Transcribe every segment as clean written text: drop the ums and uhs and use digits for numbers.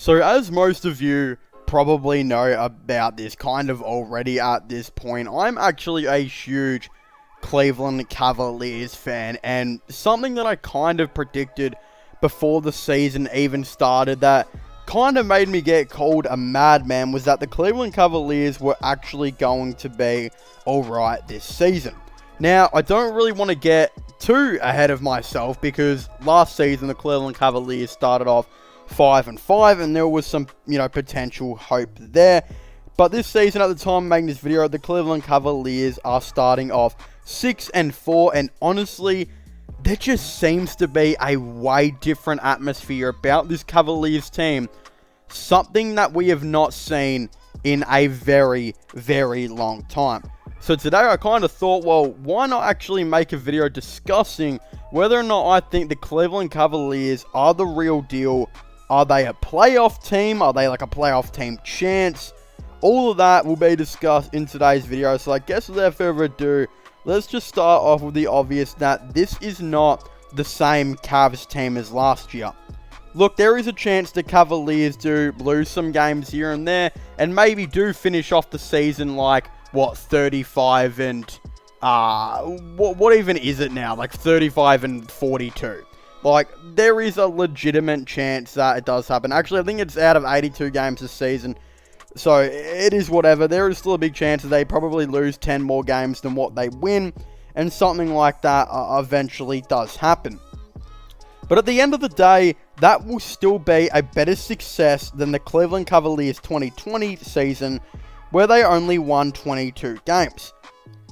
So as most of you probably know about this kind of already at this point, I'm actually a huge Cleveland Cavaliers fan, and something that I kind of predicted before the season even started that kind of made me get called a madman was that the Cleveland Cavaliers were actually going to be alright this season. Now, I don't really want to get too ahead of myself because last season the Cleveland Cavaliers started off 5-5, and there was some, potential hope there. But this season, at the time of making this video, the Cleveland Cavaliers are starting off 6-4, and honestly, there just seems to be a way different atmosphere about this Cavaliers team. Something that we have not seen in a very, very long time. So today I kind of thought, well, why not actually make a video discussing whether or not I think the Cleveland Cavaliers are the real deal. Are they a playoff team? Are they like a playoff team chance? All of that will be discussed in today's video. So I guess without further ado, let's just start off with the obvious that this is not the same Cavs team as last year. Look, there is a chance the Cavaliers do lose some games here and there, and maybe do finish off the season like, 35 and, what even is it now? Like 35-42. Like, there is a legitimate chance that it does happen. Actually, I think it's out of 82 games this season. So, it is whatever. There is still a big chance that they probably lose 10 more games than what they win. And something like that eventually does happen. But at the end of the day, that will still be a better success than the Cleveland Cavaliers 2020 season, where they only won 22 games.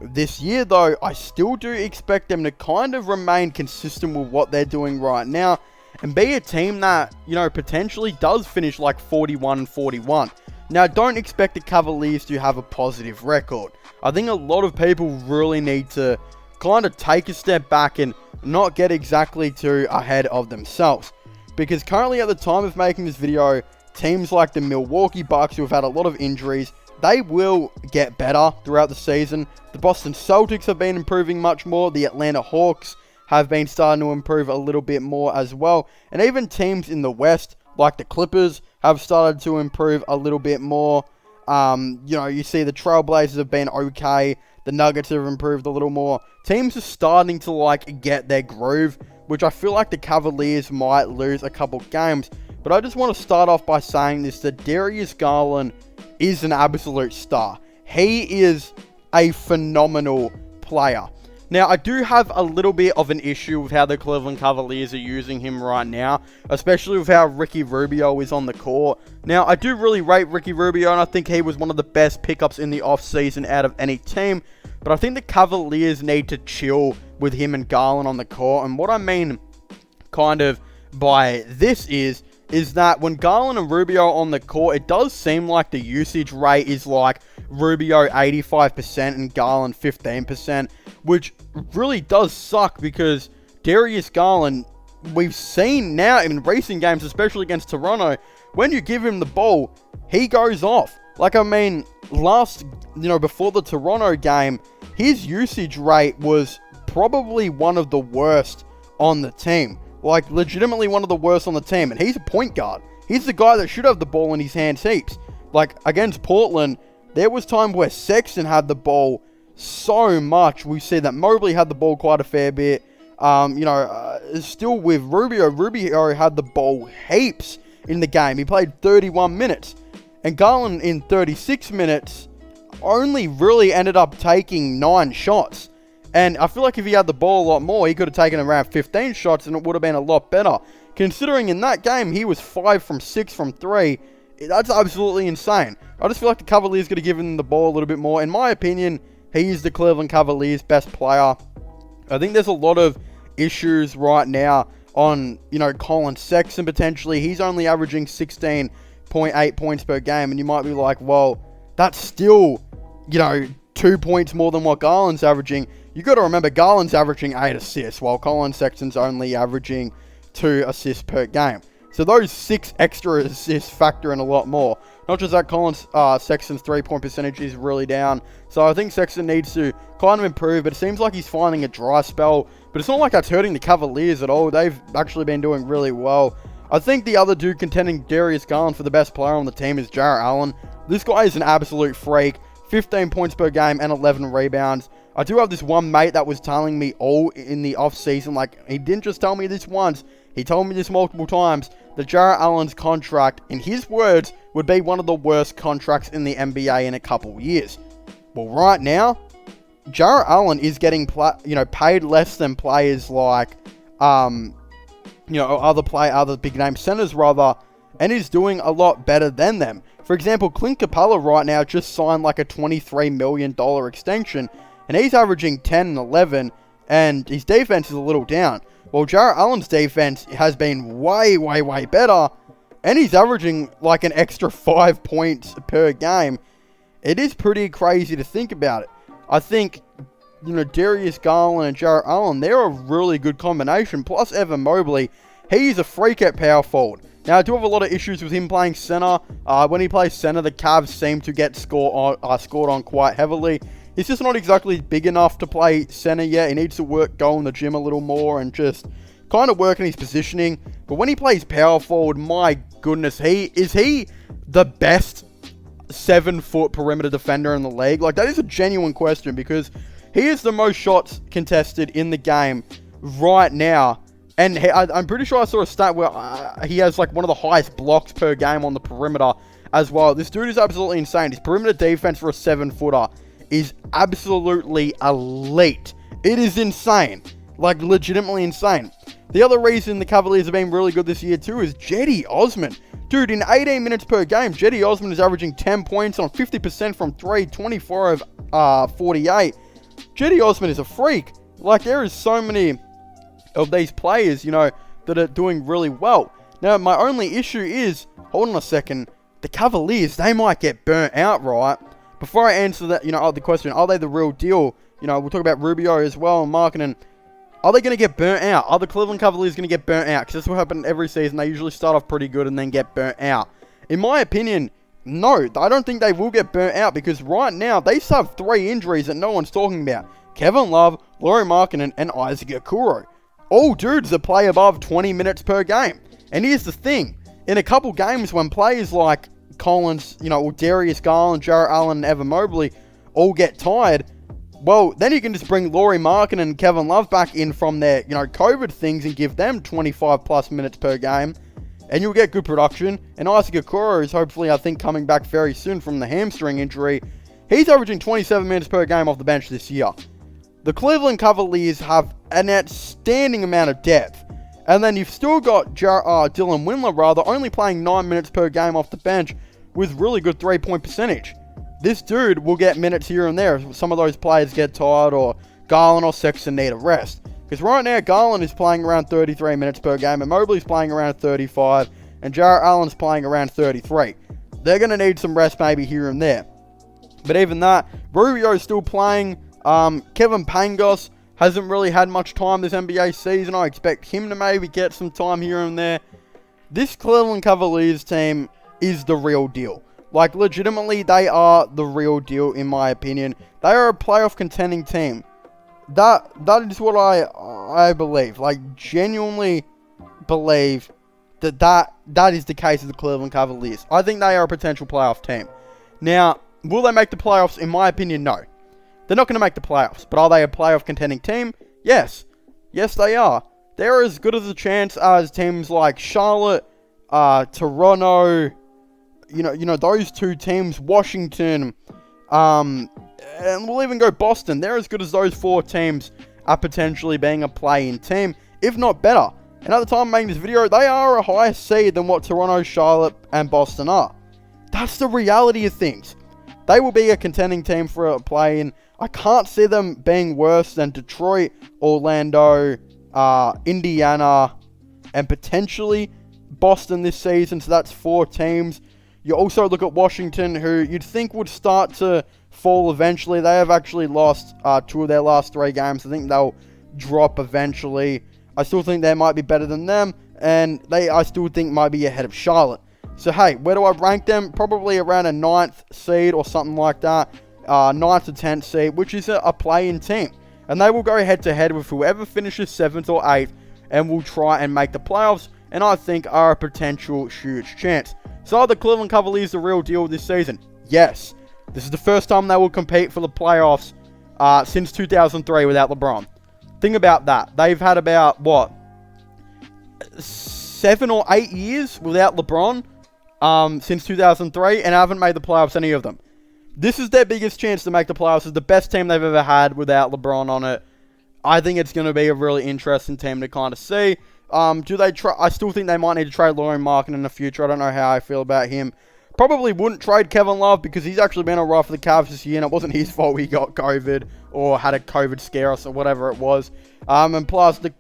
This year, though, I still do expect them to kind of remain consistent with what they're doing right now and be a team that, potentially does finish like 41-41. Now, don't expect the Cavaliers to have a positive record. I think a lot of people really need to kind of take a step back and not get exactly too ahead of themselves. Because currently at the time of making this video, teams like the Milwaukee Bucks, who have had a lot of injuries, they will get better throughout the season. The Boston Celtics have been improving much more. The Atlanta Hawks have been starting to improve a little bit more as well. And even teams in the West, like the Clippers, have started to improve a little bit more. You see the Trailblazers have been okay. The Nuggets have improved a little more. Teams are starting to, get their groove, which I feel like the Cavaliers might lose a couple games. But I just want to start off by saying this, that Darius Garland is an absolute star. He is a phenomenal player. Now, I do have a little bit of an issue with how the Cleveland Cavaliers are using him right now, especially with how Ricky Rubio is on the court. Now, I do really rate Ricky Rubio, and I think he was one of the best pickups in the offseason out of any team. But I think the Cavaliers need to chill with him and Garland on the court. And what I mean kind of by this is that when Garland and Rubio are on the court, it does seem like the usage rate is like Rubio 85% and Garland 15%, which really does suck because Darius Garland, we've seen now in recent games, especially against Toronto, when you give him the ball, he goes off. Before the Toronto game, his usage rate was probably one of the worst on the team. Legitimately one of the worst on the team. And he's a point guard. He's the guy that should have the ball in his hands heaps. Against Portland, there was time where Sexton had the ball so much. We see that Mobley had the ball quite a fair bit. Still with Rubio. Rubio had the ball heaps in the game. He played 31 minutes. And Garland in 36 minutes only really ended up taking 9 shots. And I feel like if he had the ball a lot more, he could have taken around 15 shots and it would have been a lot better. Considering in that game, he was 5 from 6 from 3. That's absolutely insane. I just feel like the Cavaliers got to give him the ball a little bit more. In my opinion, he is the Cleveland Cavaliers' best player. I think there's a lot of issues right now on, Colin Sexton potentially. He's only averaging 16.8 points per game. And you might be like, well, that's still, 2 points more than what Garland's averaging. You got to remember, Garland's averaging 8 assists, while Colin Sexton's only averaging 2 assists per game. So those 6 extra assists factor in a lot more. Not just that, Colin Sexton's 3-point percentage is really down. So I think Sexton needs to kind of improve, but it seems like he's finding a dry spell. But it's not like that's hurting the Cavaliers at all. They've actually been doing really well. I think the other dude contending Darius Garland for the best player on the team is Jarrett Allen. This guy is an absolute freak. 15 points per game and 11 rebounds. I do have this one mate that was telling me all in the off-season, like, he didn't just tell me this once, he told me this multiple times, that Jarrett Allen's contract, in his words, would be one of the worst contracts in the NBA in a couple years. Well, right now, Jarrett Allen is getting paid less than players like, other big name centers rather, and is doing a lot better than them. For example, Clint Capella right now just signed like a $23 million extension, and he's averaging 10 and 11, and his defense is a little down. Well, Jarrett Allen's defense has been way, way, way better, and he's averaging like an extra 5 points per game. It is pretty crazy to think about it. I think, Darius Garland and Jarrett Allen, they're a really good combination. Plus, Evan Mobley, he's a freak at power forward. Now, I do have a lot of issues with him playing center. When he plays center, the Cavs seem to get scored on quite heavily. He's just not exactly big enough to play center yet. He needs to go in the gym a little more and just kind of work on his positioning. But when he plays power forward, my goodness, is he the best 7-foot perimeter defender in the league? Like, that is a genuine question, because he is the most shots contested in the game right now. And I'm pretty sure I saw a stat where he has like one of the highest blocks per game on the perimeter as well. This dude is absolutely insane. His perimeter defense for a 7-footer is absolutely elite. It is insane. Like, legitimately insane. The other reason the Cavaliers have been really good this year too is Cedi Osman. Dude, in 18 minutes per game, Cedi Osman is averaging 10 points on 50% from 3, 24 of 48. Cedi Osman is a freak. Like, there is so many of these players, that are doing really well. Now, my only issue is, hold on a second, the Cavaliers, they might get burnt out, right? Before I answer that, the question, are they the real deal? We'll talk about Rubio as well and Markkanen. Are they going to get burnt out? Are the Cleveland Cavaliers going to get burnt out? Because that's what happens every season. They usually start off pretty good and then get burnt out. In my opinion, no. I don't think they will get burnt out, because right now, they still have 3 injuries that no one's talking about. Kevin Love, Lauri Markkanen, and Isaac Okoro. All dudes that play above 20 minutes per game. And here's the thing. In a couple games when players like Collins, Darius Garland, Jarrett Allen, and Evan Mobley all get tired, well, then you can just bring Lauri Markkanen and Kevin Love back in from their, COVID things and give them 25 plus minutes per game, and you'll get good production. And Isaac Okoro is hopefully, I think, coming back very soon from the hamstring injury. He's averaging 27 minutes per game off the bench this year. The Cleveland Cavaliers have an outstanding amount of depth. And then you've still got Dylan Windler, only playing 9 minutes per game off the bench with really good 3-point percentage. This dude will get minutes here and there if some of those players get tired, or Garland or Sexton need a rest. Because right now, Garland is playing around 33 minutes per game, and Mobley's playing around 35, and Jarrett Allen's playing around 33. They're going to need some rest maybe here and there. But even that, Rubio's still playing. Kevin Pangos hasn't really had much time this NBA season. I expect him to maybe get some time here and there. This Cleveland Cavaliers team is the real deal. Like, legitimately, they are the real deal, in my opinion. They are a playoff contending team. That is what I believe. Like, genuinely believe that is the case of the Cleveland Cavaliers. I think they are a potential playoff team. Now, will they make the playoffs? In my opinion, no. They're not going to make the playoffs. But are they a playoff contending team? Yes. Yes, they are. They're as good as a chance as teams like Charlotte, Toronto, those 2 teams, Washington, and we'll even go Boston. They're as good as those 4 teams are potentially being a play-in team, if not better. And at the time of making this video, they are a higher seed than what Toronto, Charlotte, and Boston are. That's the reality of things. They will be a contending team for a play-in. I can't see them being worse than Detroit, Orlando, Indiana, and potentially Boston this season. So that's 4 teams. You also look at Washington, who you'd think would start to fall eventually. They have actually lost 2 of their last 3 games. I think they'll drop eventually. I still think they might be better than them, and I still think might be ahead of Charlotte. So hey, where do I rank them? Probably around a 9th seed or something like that. 9th to 10th seed, which is a play-in team. And they will go head-to-head with whoever finishes 7th or 8th, and will try and make the playoffs. and I think are a potential huge chance. So are the Cleveland Cavaliers the real deal this season? Yes. This is the first time they will compete for the playoffs since 2003 without LeBron. Think about that. They've had about, 7 or 8 years without LeBron since 2003 and haven't made the playoffs, any of them. This is their biggest chance to make the playoffs. It's the best team they've ever had without LeBron on it. I think it's going to be a really interesting team to kind of see. Do they try? I still think they might need to trade Lauri Markkanen in the future. I don't know how I feel about him. Probably wouldn't trade Kevin Love because he's actually been alright for the Cavs this year, and it wasn't his fault he got COVID or had a COVID scare or whatever it was. And plus, the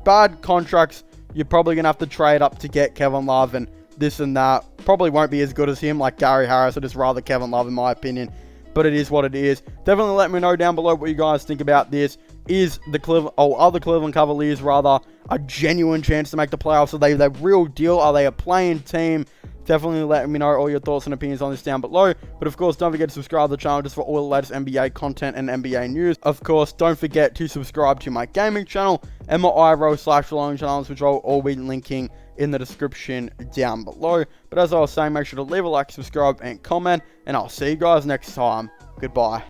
bad contracts, you're probably going to have to trade up to get Kevin Love, and this and that probably won't be as good as him, like Gary Harris. I'd just rather Kevin Love in my opinion, but it is what it is. Definitely let me know down below what you guys think about this. Are the Cleveland Cavaliers rather a genuine chance to make the playoffs? Are they the real deal? Are they a playing team? Definitely let me know all your thoughts and opinions on this down below. But of course, don't forget to subscribe to the channel just for all the latest NBA content and NBA news. Of course, don't forget to subscribe to my gaming channel and my IRL/Long channels, which I'll all be linking in the description down below. But as I was saying, make sure to leave a like, subscribe, and comment. And I'll see you guys next time. Goodbye.